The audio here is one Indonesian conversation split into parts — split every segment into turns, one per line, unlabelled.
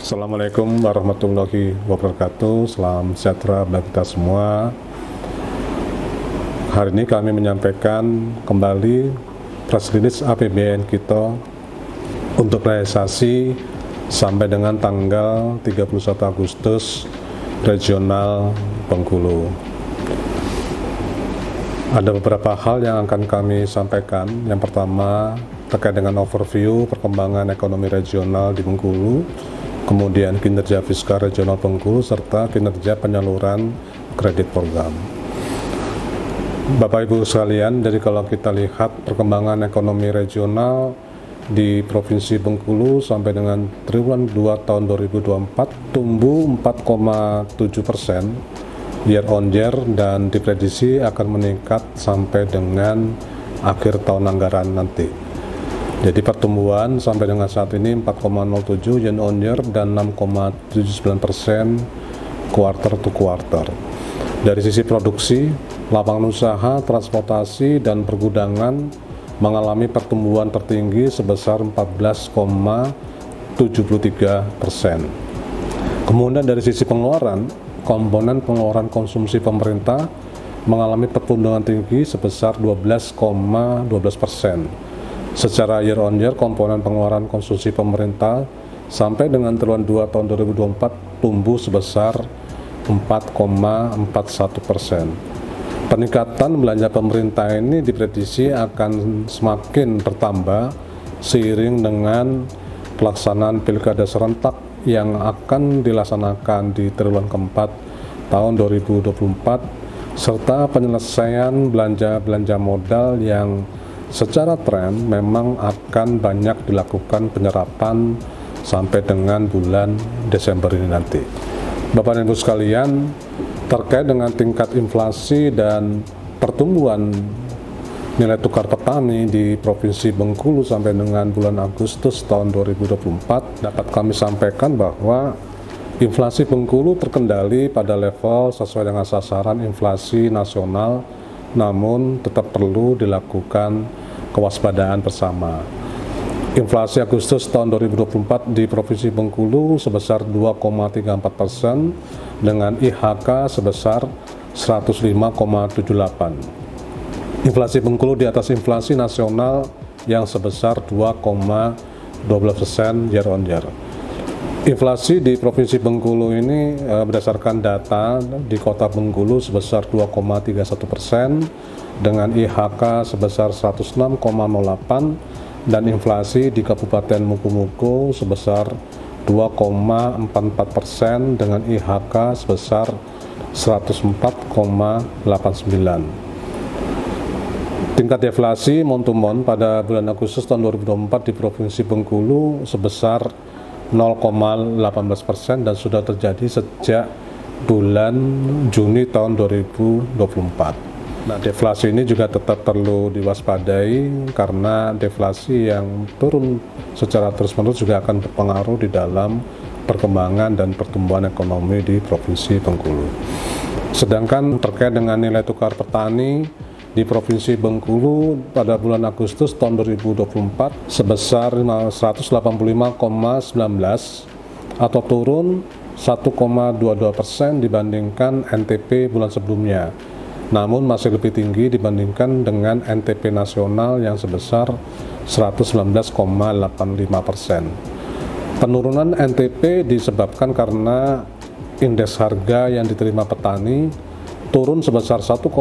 Assalamualaikum warahmatullahi wabarakatuh. Salam sejahtera bagi kita semua. Hari ini kami menyampaikan kembali press release APBN kita untuk realisasi sampai dengan tanggal 31 Agustus regional Bengkulu. Ada beberapa hal yang akan kami sampaikan. Yang pertama terkait dengan overview perkembangan ekonomi regional di Bengkulu, kemudian kinerja fiskal regional Bengkulu, serta kinerja penyaluran kredit program. Bapak Ibu sekalian, jadi kalau kita lihat perkembangan ekonomi regional di Provinsi Bengkulu sampai dengan triwulan 2 tahun 2024 tumbuh 4,7% year on year dan diprediksi akan meningkat sampai dengan akhir tahun anggaran nanti. Jadi pertumbuhan sampai dengan saat ini 4,07 year on year dan 6,79% quarter to quarter. Dari sisi produksi, lapangan usaha, transportasi, dan pergudangan mengalami pertumbuhan tertinggi sebesar 14,73%. Kemudian dari sisi pengeluaran, komponen pengeluaran konsumsi pemerintah mengalami pertumbuhan tinggi sebesar 12,12%. Secara year on year, komponen pengeluaran konsumsi pemerintah sampai dengan triwulan 2 tahun 2024 tumbuh sebesar 4,41%. Peningkatan belanja pemerintah ini diprediksi akan semakin bertambah seiring dengan pelaksanaan pilkada serentak yang akan dilaksanakan di triwulan keempat tahun 2024 serta penyelesaian belanja modal yang secara tren memang akan banyak dilakukan penyerapan sampai dengan bulan Desember ini nanti. Bapak dan Ibu sekalian, terkait dengan tingkat inflasi dan pertumbuhan nilai tukar petani di Provinsi Bengkulu sampai dengan bulan Agustus tahun 2024, dapat kami sampaikan bahwa inflasi Bengkulu terkendali pada level sesuai dengan sasaran inflasi nasional, namun tetap perlu dilakukan kewaspadaan bersama. Inflasi Agustus tahun 2024 di Provinsi Bengkulu sebesar 2,34% dengan IHK sebesar 105,78. Inflasi Bengkulu di atas inflasi nasional yang sebesar 2,12% year on year. Inflasi di Provinsi Bengkulu ini berdasarkan data di Kota Bengkulu sebesar 2,31% dengan IHK sebesar 106,08 dan inflasi di Kabupaten Mukomuko sebesar 2,44% dengan IHK sebesar 104,89. Tingkat deflasi month-to-month pada bulan Agustus tahun 2024 di Provinsi Bengkulu sebesar 0,18% dan sudah terjadi sejak bulan Juni tahun 2024. Nah, deflasi ini juga tetap perlu diwaspadai karena deflasi yang turun secara terus-menerus juga akan berpengaruh di dalam perkembangan dan pertumbuhan ekonomi di Provinsi Bengkulu. Sedangkan terkait dengan nilai tukar petani di Provinsi Bengkulu pada bulan Agustus tahun 2024 sebesar 185,19 atau turun 1,22% dibandingkan NTP bulan sebelumnya. Namun masih lebih tinggi dibandingkan dengan NTP nasional yang sebesar 119,85%. Penurunan NTP disebabkan karena indeks harga yang diterima petani turun sebesar 1,70%,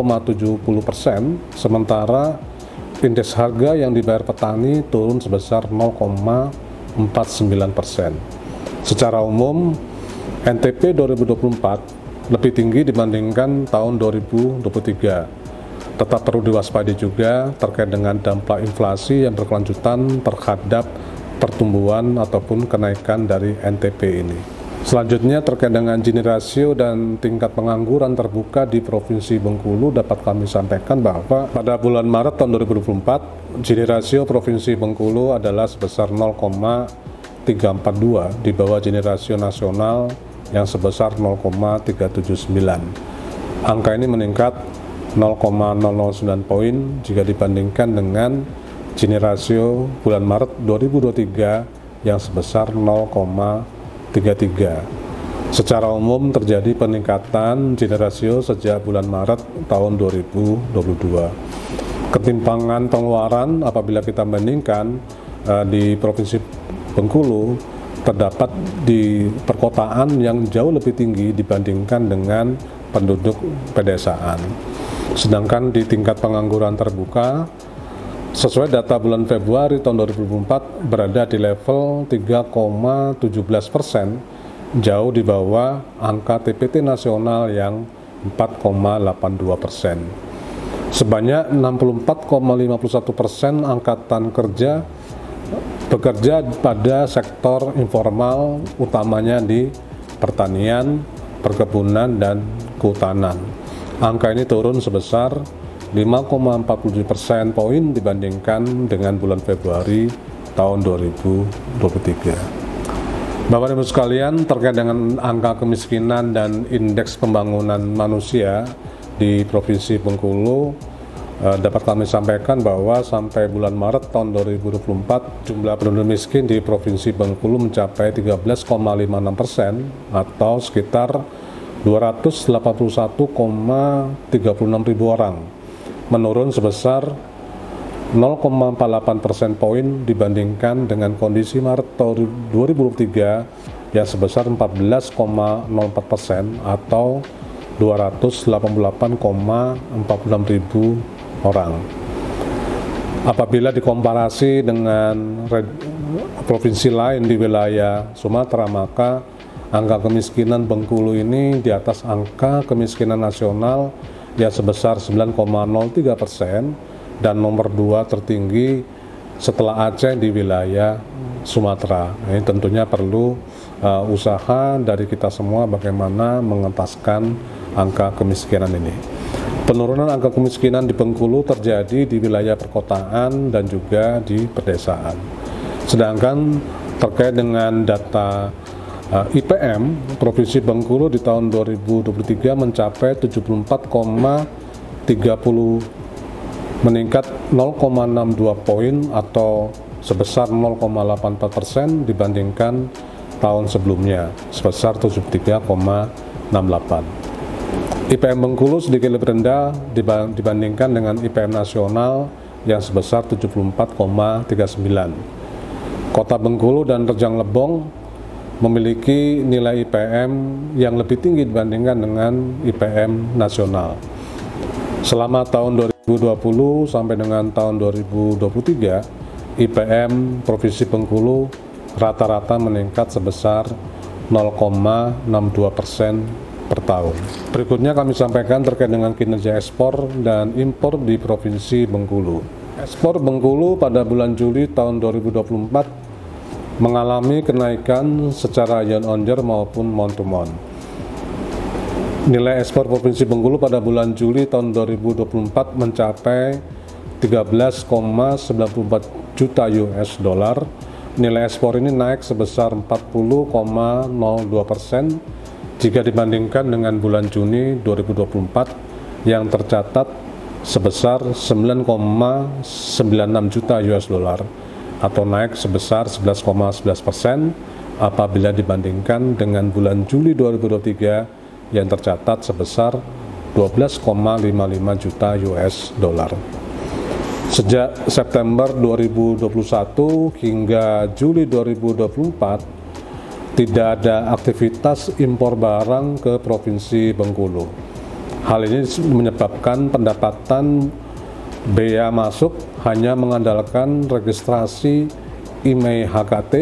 sementara indeks harga yang dibayar petani turun sebesar 0,49%. Secara umum, NTP 2024 lebih tinggi dibandingkan tahun 2023. Tetap perlu diwaspadai juga terkait dengan dampak inflasi yang berkelanjutan terhadap pertumbuhan ataupun kenaikan dari NTP ini. Selanjutnya terkait dengan Gini rasio dan tingkat pengangguran terbuka di Provinsi Bengkulu dapat kami sampaikan bahwa pada bulan Maret tahun 2024 Gini rasio Provinsi Bengkulu adalah sebesar 0,342 di bawah Gini rasio nasional yang sebesar 0,379. Angka ini meningkat 0,009 poin jika dibandingkan dengan Gini rasio bulan Maret 2023 yang sebesar 0,342. Secara umum terjadi peningkatan Gini rasio sejak bulan Maret tahun 2022. Ketimpangan pengeluaran apabila kita bandingkan di Provinsi Bengkulu terdapat di perkotaan yang jauh lebih tinggi dibandingkan dengan penduduk pedesaan. Sedangkan di tingkat pengangguran terbuka, sesuai data bulan Februari tahun 2024 berada di level 3,17%, jauh di bawah angka TPT nasional yang 4,82%. Sebanyak 64,51% angkatan kerja bekerja pada sektor informal, utamanya di pertanian, perkebunan, dan kehutanan. Angka ini turun sebesar 5,47% poin dibandingkan dengan bulan Februari tahun 2023. Bapak Ibu sekalian, terkait dengan angka kemiskinan dan indeks pembangunan manusia di Provinsi Bengkulu, dapat kami sampaikan bahwa sampai bulan Maret tahun 2024, jumlah penduduk miskin di Provinsi Bengkulu mencapai 13,56% atau sekitar 281,36 ribu orang, menurun sebesar 0,48% poin dibandingkan dengan kondisi Maret tahun 2023 yang sebesar 14,04% atau 288,46 ribu orang. Apabila dikomparasi dengan provinsi lain di wilayah Sumatera, maka angka kemiskinan Bengkulu ini di atas angka kemiskinan nasional yang sebesar 9,03%, dan nomor 2 tertinggi setelah Aceh di wilayah Sumatera. Ini tentunya perlu usaha dari kita semua bagaimana mengentaskan angka kemiskinan ini. Penurunan angka kemiskinan di Bengkulu terjadi di wilayah perkotaan dan juga di pedesaan. Sedangkan terkait dengan data IPM, Provinsi Bengkulu di tahun 2023 mencapai 74,30, meningkat 0,62 poin atau sebesar 0,84% dibandingkan tahun sebelumnya sebesar 73,68. IPM Bengkulu sedikit lebih rendah dibandingkan dengan IPM nasional yang sebesar 74,39. Kota Bengkulu dan Rejang Lebong memiliki nilai IPM yang lebih tinggi dibandingkan dengan IPM nasional. Selama tahun 2020 sampai dengan tahun 2023, IPM Provinsi Bengkulu rata-rata meningkat sebesar 0,62% per tahun. Berikutnya kami sampaikan terkait dengan kinerja ekspor dan impor di Provinsi Bengkulu. Ekspor Bengkulu pada bulan Juli tahun 2024 mengalami kenaikan secara year-on-year maupun month-to-month. Nilai ekspor Provinsi Bengkulu pada bulan Juli tahun 2024 mencapai 13,94 juta US dollar. Nilai ekspor ini naik sebesar 40,02% jika dibandingkan dengan bulan Juni 2024 yang tercatat sebesar 9,96 juta US dollar atau naik sebesar 11,11% apabila dibandingkan dengan bulan Juli 2023 yang tercatat sebesar 12,55 juta US dollar. Sejak September 2021 hingga Juli 2024 tidak ada aktivitas impor barang ke Provinsi Bengkulu. Hal ini menyebabkan pendapatan bea masuk hanya mengandalkan registrasi IMEI HKT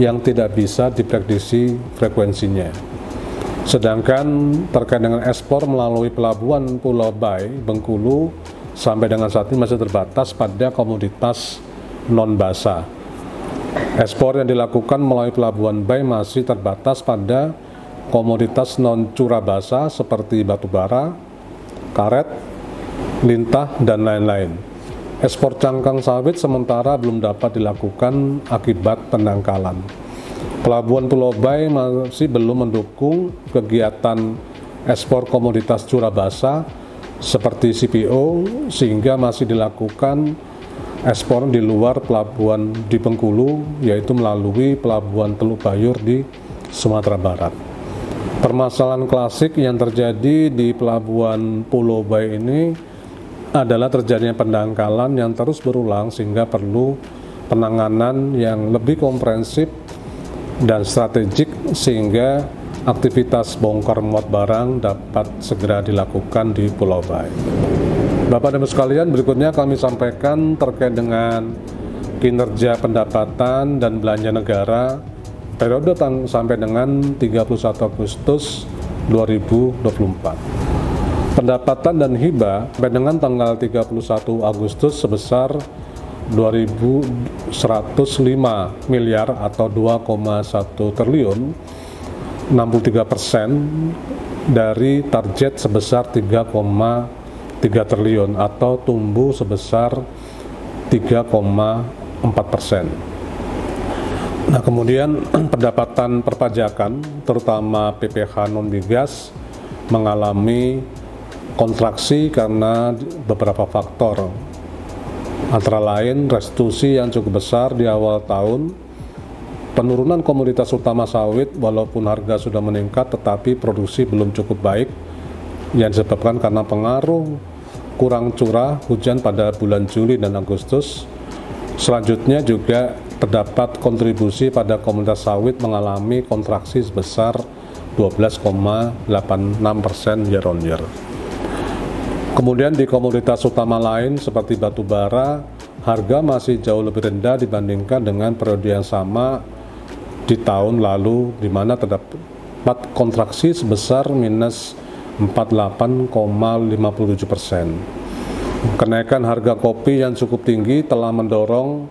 yang tidak bisa diprediksi frekuensinya. Sedangkan terkait dengan ekspor melalui pelabuhan Pulau Bayi, Bengkulu, sampai dengan saat ini masih terbatas pada komoditas non-basah. Ekspor yang dilakukan melalui pelabuhan Bayi masih terbatas pada komoditas non-curah basah seperti batu bara, karet, lintah, dan lain-lain. Ekspor cangkang sawit sementara belum dapat dilakukan akibat pendangkalan. Pelabuhan Pulau Bayi masih belum mendukung kegiatan ekspor komoditas curah basah seperti CPO, sehingga masih dilakukan ekspor di luar pelabuhan di Bengkulu, yaitu melalui pelabuhan Teluk Bayur di Sumatera Barat. Permasalahan klasik yang terjadi di Pelabuhan Pulau Bae ini adalah terjadinya pendangkalan yang terus berulang sehingga perlu penanganan yang lebih komprehensif dan strategik sehingga aktivitas bongkar muat barang dapat segera dilakukan di Pulau Bae. Bapak dan Ibu sekalian, berikutnya kami sampaikan terkait dengan kinerja pendapatan dan belanja negara periode sampai dengan 31 Agustus 2024. Pendapatan dan hibah sampai dengan tanggal 31 Agustus sebesar 2.105 miliar atau 2,1 triliun, 63% dari target sebesar 3,3 triliun atau tumbuh sebesar 3,4%. Nah, kemudian pendapatan perpajakan terutama PPh non-migas mengalami kontraksi karena beberapa faktor, antara lain restitusi yang cukup besar di awal tahun, penurunan komoditas utama sawit walaupun harga sudah meningkat tetapi produksi belum cukup baik yang disebabkan karena pengaruh kurang curah hujan pada bulan Juli dan Agustus. Selanjutnya juga terdapat kontribusi pada komoditas sawit mengalami kontraksi sebesar 12,86% year on year. Kemudian di komoditas utama lain seperti batu bara, harga masih jauh lebih rendah dibandingkan dengan periode yang sama di tahun lalu, di mana terdapat kontraksi sebesar minus 48,57%. Kenaikan harga kopi yang cukup tinggi telah mendorong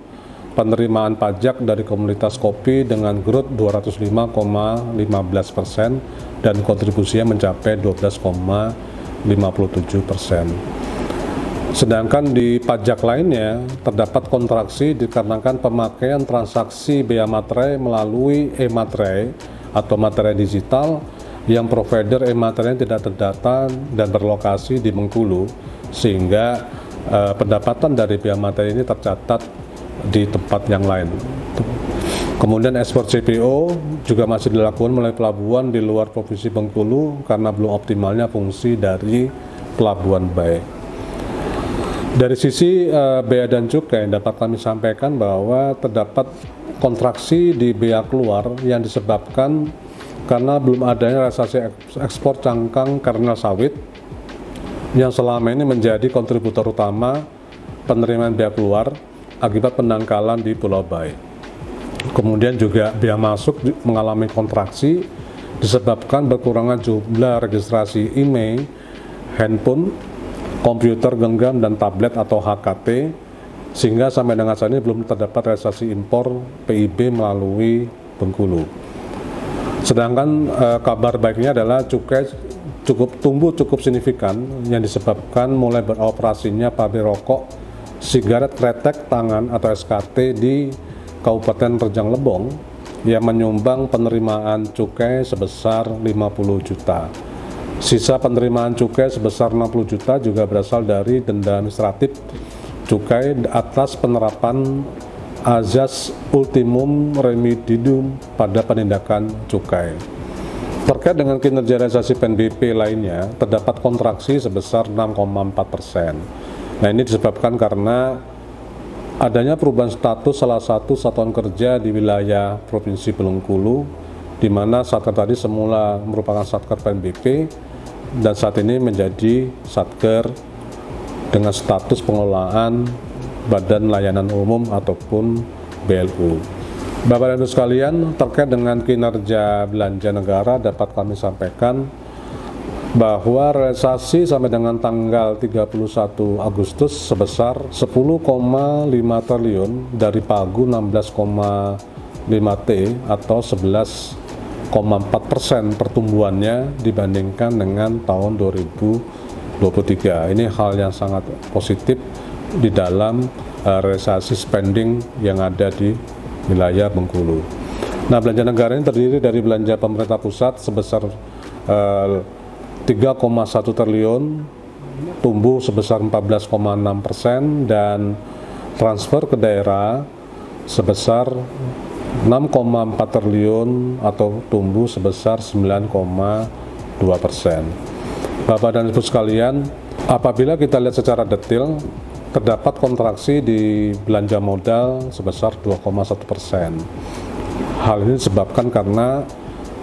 penerimaan pajak dari komunitas kopi dengan growth 205,15% dan kontribusinya mencapai 12,57%. Sedangkan di pajak lainnya terdapat kontraksi dikarenakan pemakaian transaksi bea materai melalui e-materai atau materai digital yang provider e-materai tidak terdata dan berlokasi di Bengkulu, sehingga pendapatan dari bea materai ini tercatat di tempat yang lain. Kemudian ekspor CPO juga masih dilakukan melalui pelabuhan di luar Provinsi Bengkulu karena belum optimalnya fungsi dari Pelabuhan Bae. Dari sisi bea dan cukai dapat kami sampaikan bahwa terdapat kontraksi di bea keluar yang disebabkan karena belum adanya realisasi ekspor cangkang kernel sawit yang selama ini menjadi kontributor utama penerimaan bea keluar akibat pendangkalan di Pulau Bae. Kemudian juga bea masuk mengalami kontraksi disebabkan berkurangan jumlah registrasi IMEI, handphone, komputer genggam dan tablet atau HKT, sehingga sampai dengan saat ini belum terdapat realisasi impor PIB melalui Bengkulu. Sedangkan kabar baiknya adalah cukai tumbuh cukup signifikan yang disebabkan mulai beroperasinya pabrik rokok sigaret kretek tangan atau SKT di Kabupaten Rejang Lebong yang menyumbang penerimaan cukai sebesar 50 juta. Sisa penerimaan cukai sebesar 60 juta juga berasal dari denda administratif cukai atas penerapan azas ultimum remedium pada penindakan cukai. Terkait dengan kinerja realisasi PNBP lainnya, terdapat kontraksi sebesar 6,4%. Nah, ini disebabkan karena adanya perubahan status salah satu satuan kerja di wilayah Provinsi Bengkulu, di mana Satker tadi semula merupakan Satker PNBP dan saat ini menjadi Satker dengan status pengelolaan Badan Layanan Umum ataupun BLU. Bapak dan Ibu sekalian, terkait dengan kinerja belanja negara dapat kami sampaikan bahwa realisasi sampai dengan tanggal 31 Agustus sebesar 10,5 triliun dari pagu 16,5 T atau 11,4% pertumbuhannya dibandingkan dengan tahun 2023. Ini hal yang sangat positif di dalam realisasi spending yang ada di wilayah Bengkulu. Nah, belanja negara ini terdiri dari belanja pemerintah pusat sebesar 3,1 triliun, tumbuh sebesar 14,6%, dan transfer ke daerah sebesar 6,4 triliun atau tumbuh sebesar 9,2%. Bapak dan Ibu sekalian, apabila kita lihat secara detail, terdapat kontraksi di belanja modal sebesar 2,1%. Hal ini disebabkan karena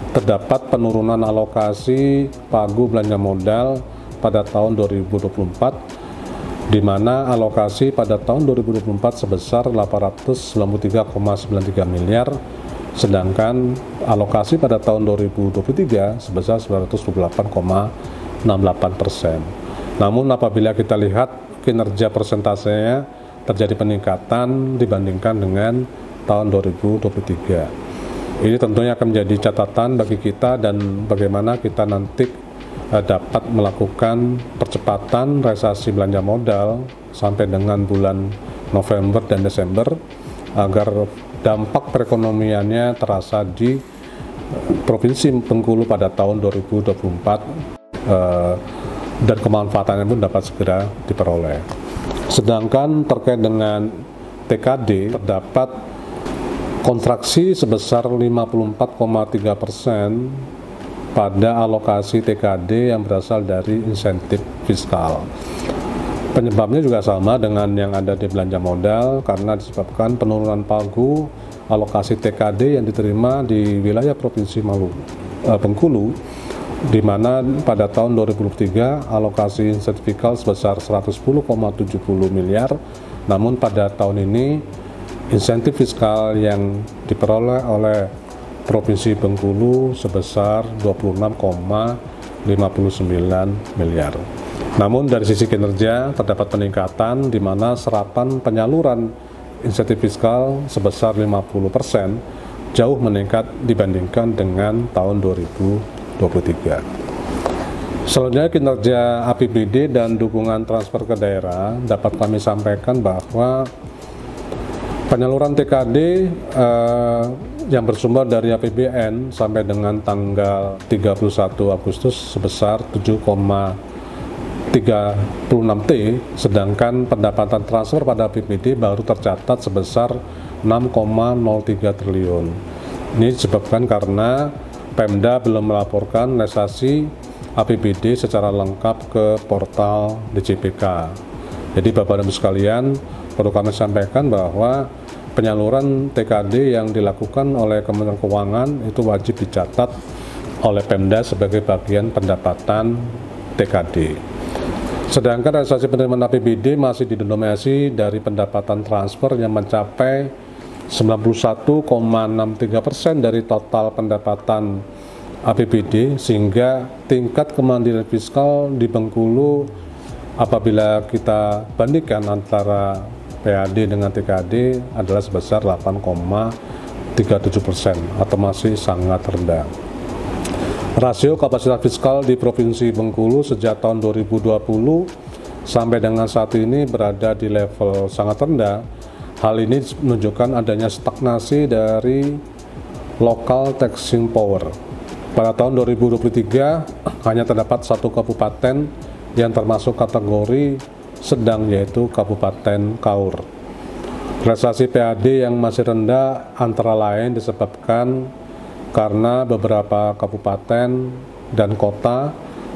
terdapat penurunan alokasi pagu belanja modal pada tahun 2024, di mana alokasi pada tahun 2024 sebesar 893,93 miliar, sedangkan alokasi pada tahun 2023 sebesar 928,68%. Namun apabila kita lihat kinerja persentasenya terjadi peningkatan dibandingkan dengan tahun 2023. Ini tentunya akan menjadi catatan bagi kita dan bagaimana kita nanti dapat melakukan percepatan realisasi belanja modal sampai dengan bulan November dan Desember agar dampak perekonomiannya terasa di Provinsi Bengkulu pada tahun 2024 dan kemanfaatannya pun dapat segera diperoleh. Sedangkan terkait dengan TKD terdapat kontraksi sebesar 54,3% pada alokasi TKD yang berasal dari insentif fiskal. Penyebabnya juga sama dengan yang ada di belanja modal karena disebabkan penurunan pagu alokasi TKD yang diterima di wilayah Provinsi Bengkulu, di mana pada tahun 2023 alokasi insentif fiskal sebesar 110,70 miliar, namun pada tahun ini insentif fiskal yang diperoleh oleh Provinsi Bengkulu sebesar 26,59 miliar. Namun dari sisi kinerja terdapat peningkatan di mana serapan penyaluran insentif fiskal sebesar 50% jauh meningkat dibandingkan dengan tahun 2023. Selanjutnya kinerja APBD dan dukungan transfer ke daerah dapat kami sampaikan bahwa penyaluran TKD yang bersumber dari APBN sampai dengan tanggal 31 Agustus sebesar 7,36 T, sedangkan pendapatan transfer pada APBD baru tercatat sebesar 6,03 triliun. Ini disebabkan karena Pemda belum melaporkan realisasi APBD secara lengkap ke portal DJPK. Jadi Bapak dan Ibu sekalian, perlu kami sampaikan bahwa penyaluran TKD yang dilakukan oleh Kementerian Keuangan itu wajib dicatat oleh Pemda sebagai bagian pendapatan TKD. Sedangkan realisasi penerimaan APBD masih didominasi dari pendapatan transfer yang mencapai 91,63% dari total pendapatan APBD, sehingga tingkat kemandirian fiskal di Bengkulu apabila kita bandingkan antara PAD dengan TKD adalah sebesar 8,37% atau masih sangat rendah. Rasio kapasitas fiskal di Provinsi Bengkulu sejak tahun 2020 sampai dengan saat ini berada di level sangat rendah. Hal ini menunjukkan adanya stagnasi dari local taxing power. Pada tahun 2023 hanya terdapat satu kabupaten yang termasuk kategori sedang, yaitu Kabupaten Kaur. Realisasi PAD yang masih rendah antara lain disebabkan karena beberapa kabupaten dan kota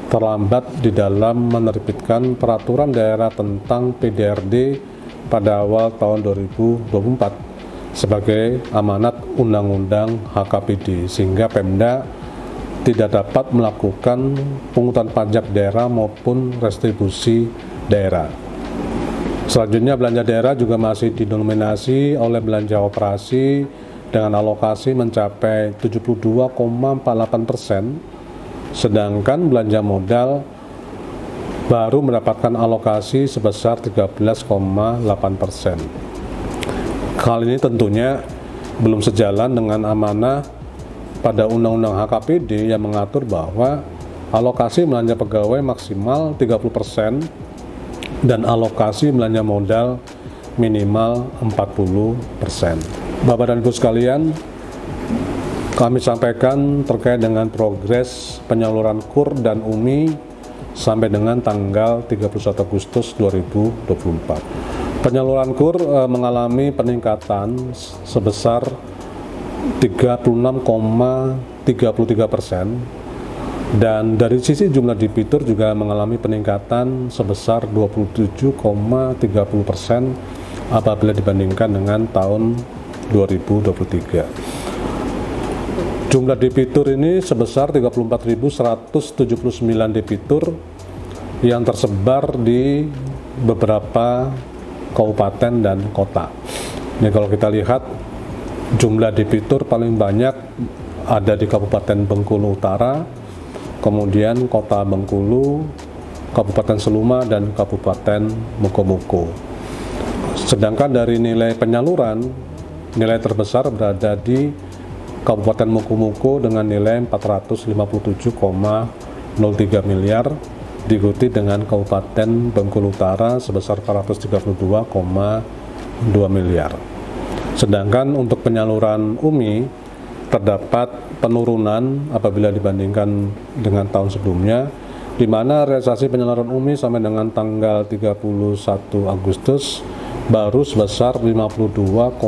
terlambat di dalam menerbitkan peraturan daerah tentang PDRD pada awal tahun 2024 sebagai amanat Undang-Undang HKPD, sehingga Pemda tidak dapat melakukan pungutan pajak daerah maupun restribusi daerah. Selanjutnya belanja daerah juga masih didominasi oleh belanja operasi dengan alokasi mencapai 72,48%, sedangkan belanja modal baru mendapatkan alokasi sebesar 13,8%. Hal ini tentunya belum sejalan dengan amanah pada Undang-Undang HKPD yang mengatur bahwa alokasi belanja pegawai maksimal 30% dan alokasi belanja modal minimal 40%. Bapak dan Ibu sekalian, kami sampaikan terkait dengan progres penyaluran KUR dan UMI sampai dengan tanggal 31 Agustus 2024. Penyaluran KUR mengalami peningkatan sebesar 36,33%, dan dari sisi jumlah debitur juga mengalami peningkatan sebesar 27,30% apabila dibandingkan dengan tahun 2023. Jumlah debitur ini sebesar 34.179 debitur yang tersebar di beberapa kabupaten dan kota. Ini kalau kita lihat, jumlah debitur paling banyak ada di Kabupaten Bengkulu Utara, kemudian Kota Bengkulu, Kabupaten Seluma, dan Kabupaten Mukomuko. Sedangkan dari nilai penyaluran, nilai terbesar berada di Kabupaten Mukomuko dengan nilai 457,03 miliar, diikuti dengan Kabupaten Bengkulu Utara sebesar 432,2 miliar. Sedangkan untuk penyaluran UMI terdapat penurunan apabila dibandingkan dengan tahun sebelumnya, di mana realisasi penyaluran UMI sampai dengan tanggal 31 Agustus baru sebesar 52,8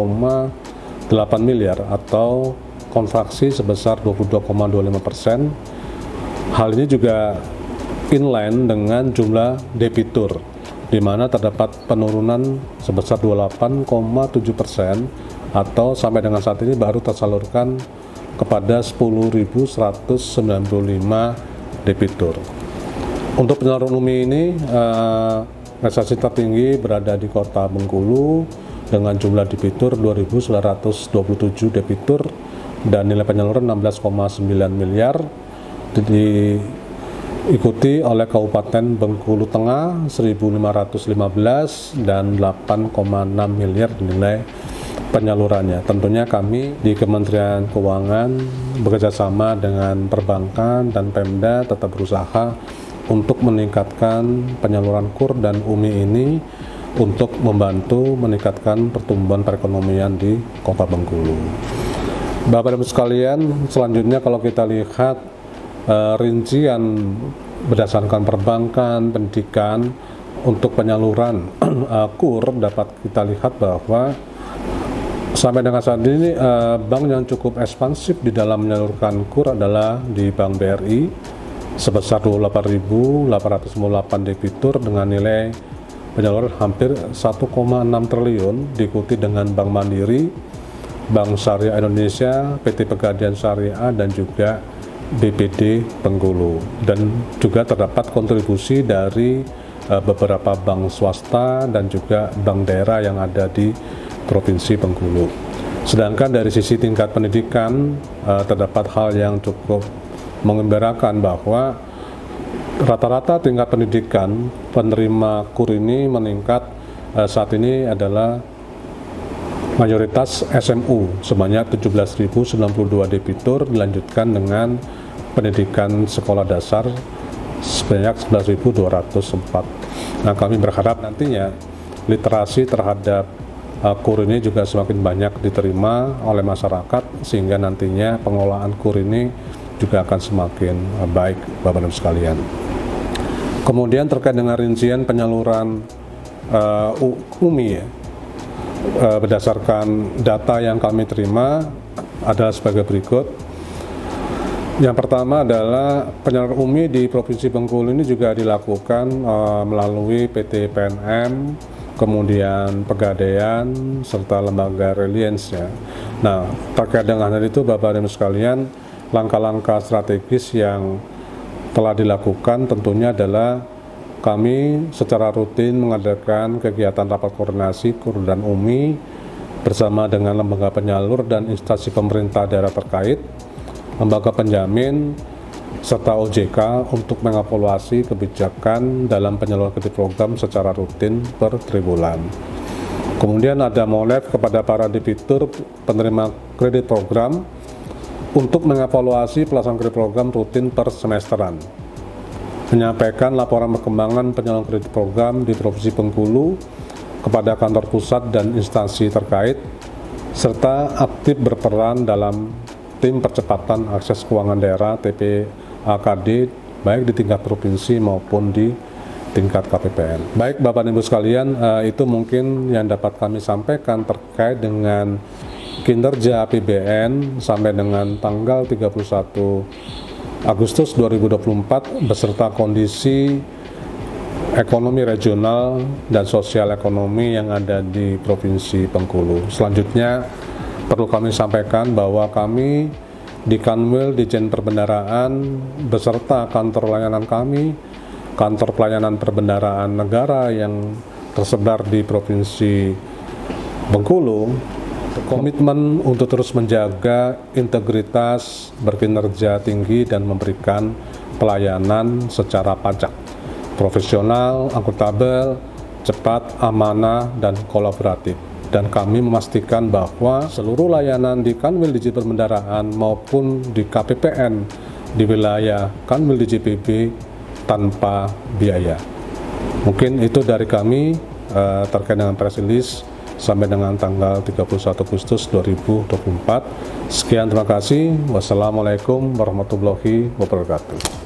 miliar atau kontraksi sebesar 22,25%. Hal ini juga inline dengan jumlah debitur, di mana terdapat penurunan sebesar 28,7% atau sampai dengan saat ini baru tersalurkan kepada 10.195 debitur. Untuk penyaluran UMI ini, realisasi tertinggi berada di Kota Bengkulu dengan jumlah debitur 2.927 debitur dan nilai penyaluran 16,9 miliar, diikuti oleh Kabupaten Bengkulu Tengah 1.515 dan 8,6 miliar nilai penyalurannya. Tentunya kami di Kementerian Keuangan bekerjasama dengan perbankan dan Pemda tetap berusaha untuk meningkatkan penyaluran KUR dan UMI ini untuk membantu meningkatkan pertumbuhan perekonomian di Kota Bengkulu. Bapak Ibu sekalian, selanjutnya kalau kita lihat rincian berdasarkan perbankan, pendidikan untuk penyaluran KUR, dapat kita lihat bahwa sampai dengan saat ini bank yang cukup ekspansif di dalam menyalurkan KUR adalah di Bank BRI sebesar 28.898 debitur dengan nilai penyaluran hampir 1,6 triliun, diikuti dengan Bank Mandiri, Bank Syariah Indonesia, PT Pegadaian Syariah, dan juga BPD Bengkulu. Dan juga terdapat kontribusi dari beberapa bank swasta dan juga bank daerah yang ada di Provinsi Bengkulu. Sedangkan dari sisi tingkat pendidikan, terdapat hal yang cukup mengembirakan bahwa rata-rata tingkat pendidikan penerima KUR ini meningkat saat ini adalah mayoritas SMU sebanyak 17.092 debitur, dilanjutkan dengan pendidikan sekolah dasar sebanyak 11.204. Nah, kami berharap nantinya literasi terhadap KUR ini juga semakin banyak diterima oleh masyarakat, sehingga nantinya pengelolaan KUR ini juga akan semakin baik, Bapak Ibu sekalian. Kemudian terkait dengan rincian penyaluran UMI ya, berdasarkan data yang kami terima adalah sebagai berikut. Yang pertama adalah penyaluran UMI di Provinsi Bengkulu ini juga dilakukan melalui PT PNM, kemudian Pegadaian, serta lembaga Reliance ya. Nah, terkait dengan hal itu Bapak dan Ibu sekalian, langkah-langkah strategis yang telah dilakukan tentunya adalah kami secara rutin mengadakan kegiatan rapat koordinasi KUR dan UMI bersama dengan lembaga penyalur dan instansi pemerintah daerah terkait, lembaga penjamin, serta OJK untuk mengevaluasi kebijakan dalam penyaluran kredit program secara rutin per triwulan. Kemudian ada molef kepada para debitur penerima kredit program untuk mengevaluasi pelaksanaan kredit program rutin per semesteran, menyampaikan laporan perkembangan penyaluran kredit program di Provinsi Bengkulu kepada kantor pusat dan instansi terkait, serta aktif berperan dalam tim percepatan akses keuangan daerah TPAKD baik di tingkat provinsi maupun di tingkat KPPN. Baik Bapak dan Ibu sekalian, itu mungkin yang dapat kami sampaikan terkait dengan kinerja APBN sampai dengan tanggal 31 Agustus 2024 beserta kondisi ekonomi regional dan sosial ekonomi yang ada di Provinsi Bengkulu. Selanjutnya perlu kami sampaikan bahwa kami di Kanwil Ditjen Perbendaharaan beserta kantor layanan kami, kantor pelayanan perbendaharaan negara yang tersebar di Provinsi Bengkulu, komitmen untuk terus menjaga integritas, berkinerja tinggi dan memberikan pelayanan secara pajak profesional, akuntabel, cepat, amanah, dan kolaboratif. Dan kami memastikan bahwa seluruh layanan di Kanwil Ditjen Perbendaharaan maupun di KPPN di wilayah Kanwil DJPB tanpa biaya. Mungkin itu dari kami terkait dengan press release sampai dengan tanggal 31 Agustus 2024. Sekian, terima kasih. Wassalamualaikum warahmatullahi wabarakatuh.